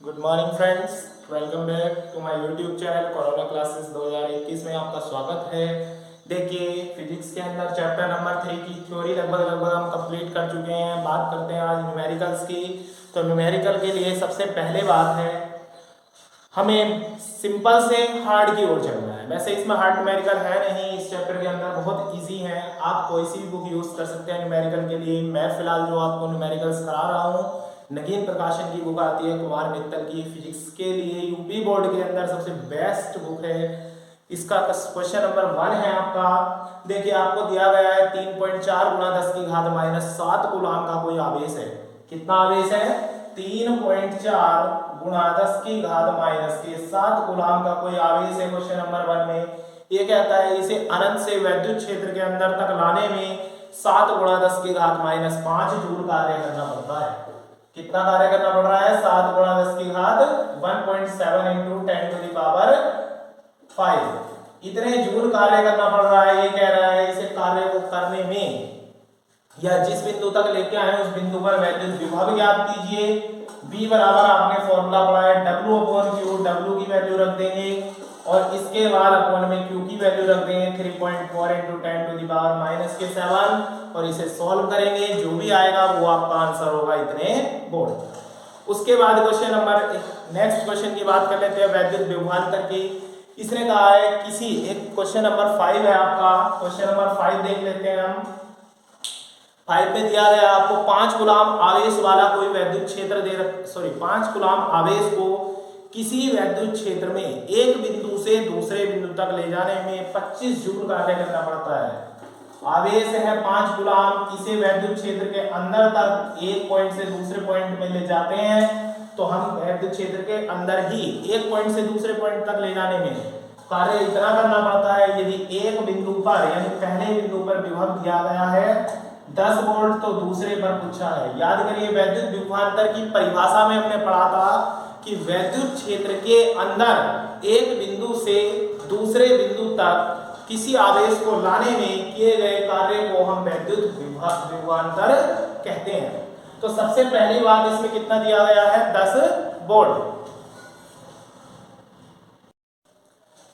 Good morning friends, welcome back to my YouTube channel corona classes 2021 में आपका स्वागत है। देखिए, फिजिक्स के अंदर चैप्टर नंबर 3 की थ्योरी लगभग हम कंप्लीट कर चुके हैं। बात करते हैं आज न्यूमेरिकल्स की। तो न्यूमेरिकल के लिए सबसे पहले बात है, हमें सिंपल से हार्ड की ओर चलना है। वैसे इसमें हार्ड न्यूमेरिकल है नहीं, इस चैप्टर के अंदर बहुत इजी है। आप कोई सी भी बुक यूज़ कर सकते हैं न्यूमेरिकल के लिए। मैं फिलहाल जो आपको न्यूमेरिकल्स करा रहा हूँ, नगीन प्रकाशन की बुक आती है कुमार मित्तल की, फिजिक्स के लिए यूपी बोर्ड के अंदर सबसे बेस्ट बुक है। इसका क्वेश्चन नंबर 1 है आपका। देखिए, आपको दिया गया है 3.4 गुणा 10 की घात -7 कूलम का कोई आवेश है। कितना आवेश है? 3.4 गुणा 10 की घात -7 कूलम का कोई आवेश है क्वेश्चन नंबर 1 में। ये कहता है इसे अनंत से वैद्युत क्षेत्र के अंदर तक लाने में 7 गुणा 10 की घात -5 जूल कार्य करना पड़ता है। कितना कार्य करना पड़ रहा है? 7 गुणा 10 की घात 1.7 इंटू 10 टू द पावर 5 इतने जूल कार्य करना पड़ रहा है। ये कह रहा है इसे कार्य को करने में या जिस बिंदु तक लेके आए उस बिंदु पर वैद्युत विभव ज्ञात कीजिए। V बराबर आपने फॉर्मूला पढ़ा है W/Q। W की वैल्यू रख देंगे और इसके बाद अपॉन में Q की वैल्यू रख देंगे 3.4 इंटू 10 टू द पावर -7 और इसे सॉल्व करेंगे। जो भी आएगा वो आपका आंसर होगा इतने वोल्ट। उसके बाद क्वेश्चन नंबर नेक्स्ट क्वेश्चन की बात कर लेते हैं वैद्युत विभवांतर की। इसने कहा है किसी एक क्वेश्चन नंबर 5 है आपका। क्वेश्चन नंबर 5 देख लेते हैं हम। 5 पे दिया गया आपको 5 कूलम आवेश वाला कोई वैद्युत क्षेत्र 5 कूलम आवेश को किसी वैद्युत क्षेत्र में एक बिंदु से दूसरे बिंदु तक ले जाने में 25 जूल कार्य करना पड़ता है। आवेश है 5 कूलम, इसे वैद्युत क्षेत्र के अंदर तक एक पॉइंट से दूसरे पॉइंट में ले जाते हैं। तो हम वैद्युत क्षेत्र के अंदर ही एक पॉइंट से दूसरे पॉइंट तक ले जाने में कार्य इतना करना पड़ता है। यदि एक बिंदु पर यानी पहले बिंदु पर विभव दिया गया है 10 वोल्ट, तो दूसरे पर पूछा है। याद करिए, वैद्युत विभवांतर की परिभाषा में हमने पढ़ा था कि वैद्युत क्षेत्र के अंदर एक बिंदु से दूसरे बिंदु तक किसी आवेश को लाने में किए गए कार्य को हम वैद्युत विभवांतर कहते हैं। तो सबसे पहली बात इसमें कितना दिया गया है? 10 वोल्ट।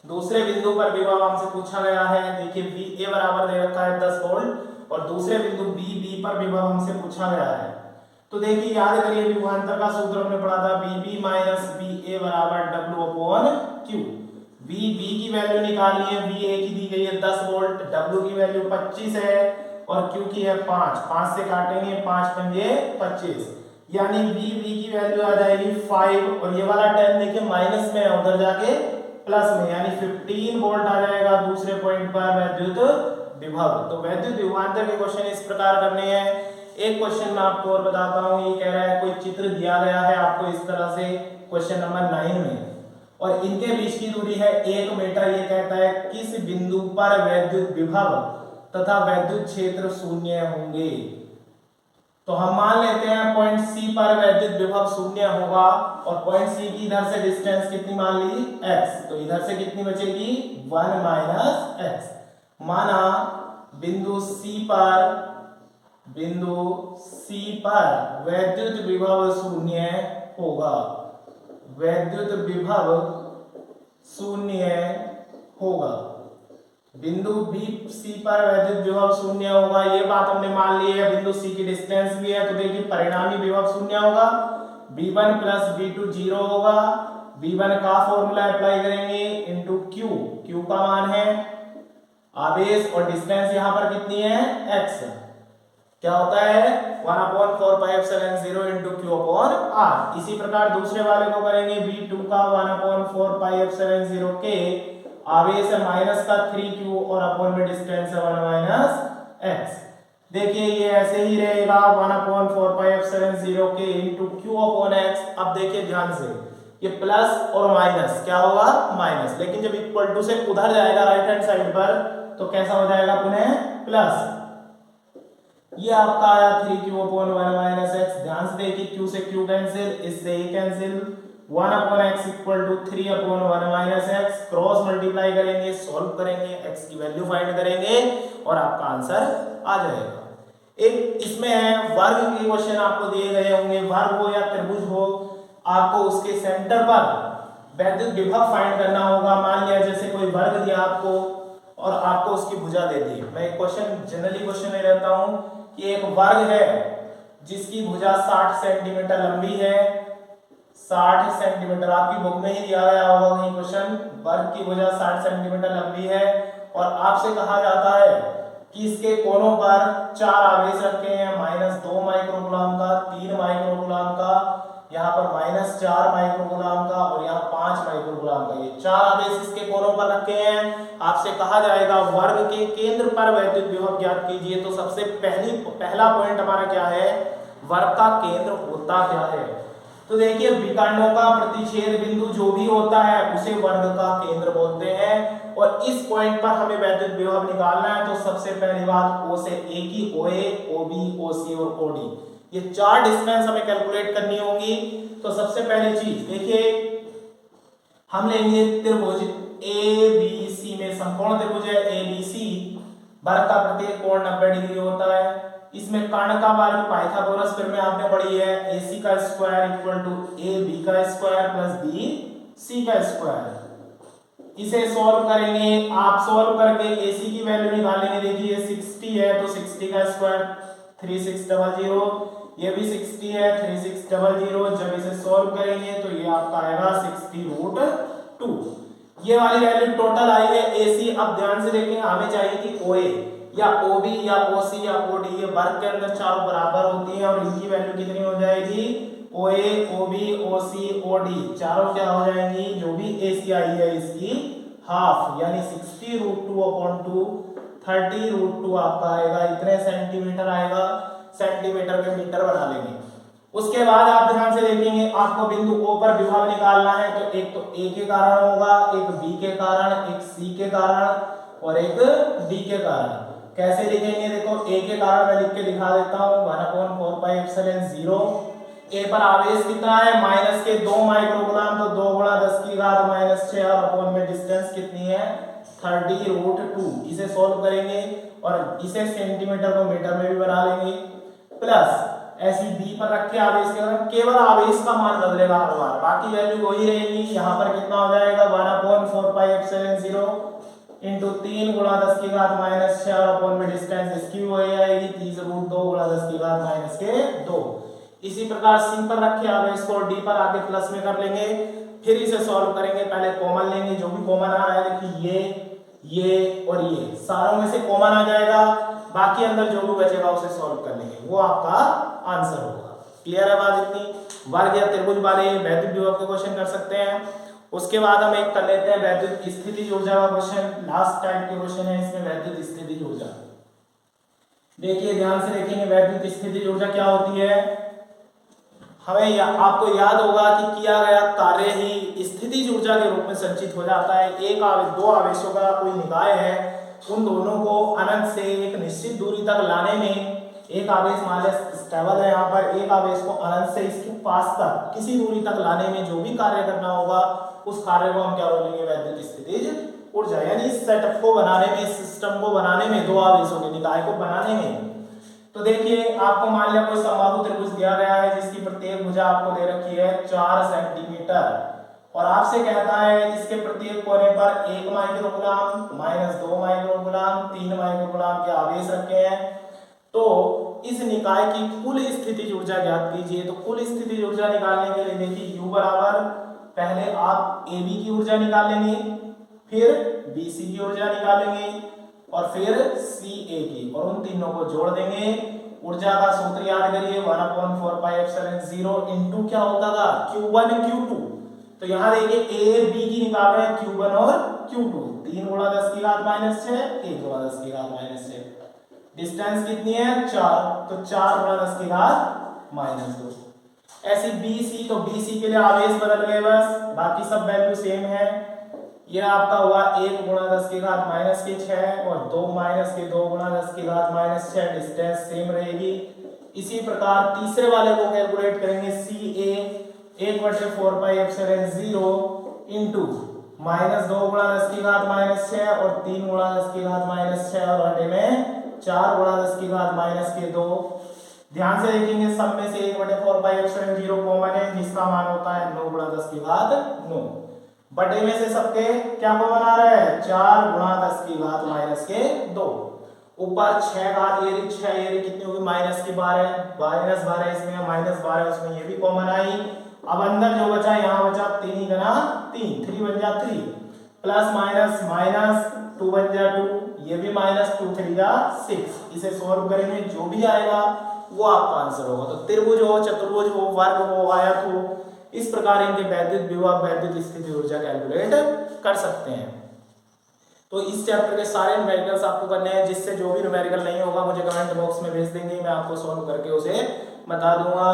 दूसरे बिंदु पर विभव हमसे पूछा गया है। देखिए, VA बराबर दे रखा है 10 वोल्ट और दूसरे बिंदु B पर विभव हमसे पूछा गया है। तो देखिए, याद करिए विभवांतर का सूत्र हमने पढ़ा था VB माइनस VA बराबर W/Q। B की वैल्यू निकालनी है। VA की दी गई है 10 वोल्ट, W की वैल्यू 25 है और Q की है 5 से काटेंगे 5 पंजे 25, यानी VB की वैल्यू आ जाएगी 5 और ये वाला 10 देखिए माइनस में है, उधर जाके प्लस में, यानी 15 वोल्ट आ जाएगा दूसरे पॉइंट पर वैद्युत विभव। तो वैद्युत विभवांतर के क्वेश्चन इस प्रकार करने हैं। एक क्वेश्चन मैं आपको और बताता हूं। ये कह रहा है कोई चित्र दिया गया है आपको इस तरह से क्वेश्चन नंबर 9 में और इनके बीच की दूरी है 1 मीटर। ये कहता है किस बिंदु पर वैद्युत विभव तथा वैद्युत क्षेत्र शून्य होंगे। तो हम मान लेते हैं पॉइंट सी पर वैद्युत विभव शून्य होगा और पॉइंट सी की इधर से डिस्टेंस कितनी मान ली? x। तो इधर से कितनी बचेगी? 1 माइनस x। माना बिंदु C पर वैद्युत विभव शून्य होगा। वैद्युत विभव शून्य होगा। बिंदु C पर वैद्युत विभव शून्य होगा, ये बात हमने मान ली है। बिंदु C की डिस्टेंस भी है, तो देखिए परिणामी विभव शून्य होगा। V1 प्लस V2 0 होगा। V1 का फॉर्मूला अप्लाई करेंगे इनटू Q का मान है आवेश और डिस्टेंस यहाँ पर कितनी है? x। क्या होता है? 1/4πε0 इंटू Q/R। इसी प्रकार दूसरे वाले को करेंगे V2 का 1/4πε0 के आवेश है माइनस का 3Q और अपॉन में डिस्टेंस है 1 माइनस x। देखिए ये ऐसे ही रहेगा 1/4πε0 के इंटू Q/x। अब देखिए ध्यान से, ये प्लस और माइनस क्या होगा? माइनस, लेकिन जब इक्वल टू से उधर जाएगा राइट हैंड साइड पर तो कैसा हो जाएगा? पुनः प्लस। ये आपका आया 3Q/1 माइनस x। ध्यान से देखिए, Q से Q कैंसिल, इससे ये cancel, 1/x equal to 3/1 minus x। Cross multiply करेंगे, सॉल्व करेंगे, x की वैल्यू फाइंड करेंगे और आपका आंसर आ जाएगा। एक इसमें है वर्ग के क्वेश्चन आपको दिए गए होंगे। वर्ग हो या त्रिभुज हो, आपको उसके सेंटर पर वैद्युत विभव फाइंड करना होगा। मान लिया जैसे कोई वर्ग दिया आपको और आपको उसकी भुजा दे दी। मैं एक क्वेश्चन जनरली क्वेश्चन ले लेता हूं कि एक वर्ग है जिसकी भुजा 60 सेंटीमीटर लंबी है, 60 सेंटीमीटर, आपकी बुक में ही दिया गया होगा कहीं क्वेश्चन, वर्ग की भुजा 60 सेंटीमीटर लंबी है और आपसे कहा जाता है कि इसके कोनों पर 4 आवेश रखे हैं, -2 माइक्रोकूलम का, 3 माइक्रोकूलम का, यहाँ पर -4 माइक्रोकूलम का और यहाँ 5 माइक्रोकूलम का। ये 4 आवेश इसके कोनों पर रखे हैं। आपसे कहा जाएगा वर्ग के केंद्र पर वैद्युत विभव ज्ञात कीजिए। तो सबसे पहला पॉइंट हमारा क्या है, वर्ग का केंद्र होता क्या है। तो देखिए विकर्णों का प्रतिच्छेद बिंदु जो भी होता है उसे वर्ग का केंद्र बोलते हैं और इस पॉइंट पर हमें वैद्युत विभव निकालना है। तो सबसे पहली बात O से A की OA, OB, OC और OD, ये 4 डिस्टेंस हमें कैलकुलेट करनी होंगी। तो सबसे पहली चीज देखिए, हम लेंगे त्रिभुज ABC में, समकोण त्रिभुज है ABC, वर्ग का प्रत्येक कोण 90 डिग्री होता है। इसमें कर्ण का वर्ग पाइथागोरस फिर में आपने पढ़ी है, AC का स्क्वायर इक्वल टू AB का स्क्वायर प्लस BC का स्क्वायर। इसे सॉल्व करेंगे, आप सॉल्व करके AC की वैल्यू निकालेंगे। देखिए 60 है तो 60 का स्क्वायर 3600, ये भी 60 है 3600। जब इसे सॉल्व करेंगे तो ये आपका आएगा 60√2। ये वाली वैल्यू टोटल आई है AC। अब ध्यान से देखें, हमें चाहिए थी OA या OB या OC या OD, ये वर्ग के अंदर चारों बराबर होती हैं और इनकी वैल्यू कितनी हो जाएगी, OA, OB, OC, OD चारों क्या हो जाएंगी, जो भी AC आई है इसकी हाफ, यानी 60√2/2, 30√2 आपका आएगा, इतने सेंटीमीटर आएगा। सेंटीमीटर में मीटर बना लेंगे। उसके बाद आप ध्यान से देखेंगे, आपको बिंदु O पर विभव निकालना है। तो एक तो A के कारण होगा, एक B के कारण, एक C के कारण और एक D के कारण। कैसे लिखेंगे, देखो A के कारण मैं लिख के दिखा देता हूँ, 1/4πε0। A पर आवेश कितना है, माइनस के 2 माइक्रोकूलम, तो 2 × 10⁻⁻6 और अपॉन में डिस्टेंस कितनी है 30√2। इसे सॉल्व करेंगे और इसे सेंटीमीटर को मीटर में भी बना लेंगे। प्लस ऐसी B पर रखे आवेश के कारण केवल आवेश का मान बदलेगा हर बार, बाकी वैल्यू वही रहेगी। यहाँ पर कितना हो जाएगा 1/4πε0 इंटू 3 × 10⁻⁻6 और अपॉन में डिस्टेंस इसकी वही आएगी 30√2 × 10⁻²। इसी प्रकार C पर रखे आवेश को D पर आके प्लस में कर लेंगे, फिर इसे सॉल्व करेंगे। पहले कॉमन लेंगे, जो भी कॉमन आ रहा है देखिए ये और ये सारों में से कॉमन आ जाएगा, बाकी अंदर जो भी बचेगा उसे सॉल्व कर लेंगे, वो आपका आंसर होगा। क्लियर है बात इतनी। वर्ग या त्रिभुज वाले वैद्युत विभव के क्वेश्चन कर सकते हैं। उसके बाद हम एक कर लेते हैं वैद्युत स्थितिज ऊर्जा का क्वेश्चन, लास्ट टाइप के क्वेश्चन है इसमें वैद्युत स्थितिज ऊर्जा। देखिए ध्यान से देखेंगे, वैद्युत स्थितिज ऊर्जा क्या होती है। हमें आपको याद होगा कि किया गया कार्य ही स्थितिज ऊर्जा के रूप में संचित हो जाता है। एक आवेश, दो आवेशों का कोई निकाय है, उन दोनों को अनंत से एक निश्चित दूरी तक लाने में, एक आवेश मान लें स्टेबल है यहाँ पर, एक आवेश को अनंत से इसके पास तक किसी दूरी तक लाने में जो भी कार्य करना होगा उस कार्य को हम क्या बोलेंगे, वैद्युत स्थितिज ऊर्जा। यानी इस सेटअप को बनाने में, इस सिस्टम को बनाने में, दो आवेशों के निकाय को बनाने में। तो देखिए आपको मान लिया कोई समबाहु त्रिभुज दिया गया है जिसकी प्रत्येक भुजा आपको दे रखी है 4 सेंटीमीटर और आपसे कहता है इसके प्रत्येक कोने पर 1 माइक्रोकूलम, -2 माइक्रोकूलम, 3 माइक्रोकूलम के आवेश रखे हैं। तो इस निकाय की कुल स्थितिज ऊर्जा ज्ञात कीजिए। तो कुल स्थितिज ऊर्जा निकालने के लिए देखिए U बराबर, पहले आप AB की ऊर्जा निकाल लेंगे, फिर BC की ऊर्जा निकालेंगे और फिर CA की, और उन तीनों को जोड़ देंगे। ऊर्जा का सूत्र याद करिए, 1/4πε0 इंटू क्या होता था Q1 Q2। तो यहाँ देखिए A B की निकाल रहे हैं Q1 और Q2, 3 × 10⁻⁻6, 1 × 10⁻⁻6। डिस्टेंस कितनी है 4, तो 4 × 10⁻²। ऐसी BC, तो BC के लिए आवेश बदल गए बस, बाकी सब वैल्यू सेम है। यह आपका हुआ 1 × 10⁻⁻6 और 2 × 10⁻⁻6, डिस्टेंस सेम रहेगी। इसी प्रकार तीसरे वाले को कैलकुलेट करेंगे, CA 1/4πε0 इंटू -2 × 10⁻6 और 3 × 10⁻6 और बटे में 4 × 10⁻²। ध्यान से देखेंगे सब में से 1/4 0 कॉमन है जिसका मान होता है 9 गुणा 10 की घात 9। बटे में से सबके क्या कॉमन आ रहा है 4 गुणा 10 की घात -2। ऊपर 6 घात ये रही 6 ये रही कितनी होगी -12 इसमें -12 उसमें ये भी कॉमन आई। अब अंदर जो बचा यहाँ बचा 3 गुना 3 3 बन जा 3 प्लस माइनस माइनस 2 बन जा 2 ये भी -2 3 जा 6। इसे सॉल्व करेंगे जो भी आएगा वो आपका आंसर होगा। तो त्रिभुज हो चतुर्भुज हो वर्ग हो आयत हो इस प्रकार इनके वैद्युत विभव वैद्युत स्थिति ऊर्जा कैलकुलेट कर सकते हैं। तो इस चैप्टर के सारे न्यूमेरिकल्स आपको करने हैं। जिससे जो भी न्यूमेरिकल नहीं होगा मुझे कमेंट बॉक्स में भेज देंगे मैं आपको सॉल्व करके उसे बता दूंगा।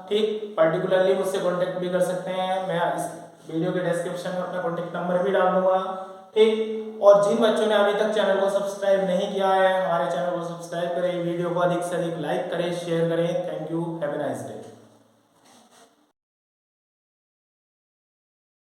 ठीक पर्टिकुलरली मुझसे कांटेक्ट भी कर सकते हैं। मैं इस वीडियो के डिस्क्रिप्शन में अपना कांटेक्ट नंबर भी डाल दूंगा। ठीक और जिन बच्चों ने अभी तक चैनल को सब्सक्राइब नहीं किया है हमारे चैनल को सब्सक्राइब करें वीडियो को अधिक से अधिक लाइक करें शेयर करें। Thank you have a nice day.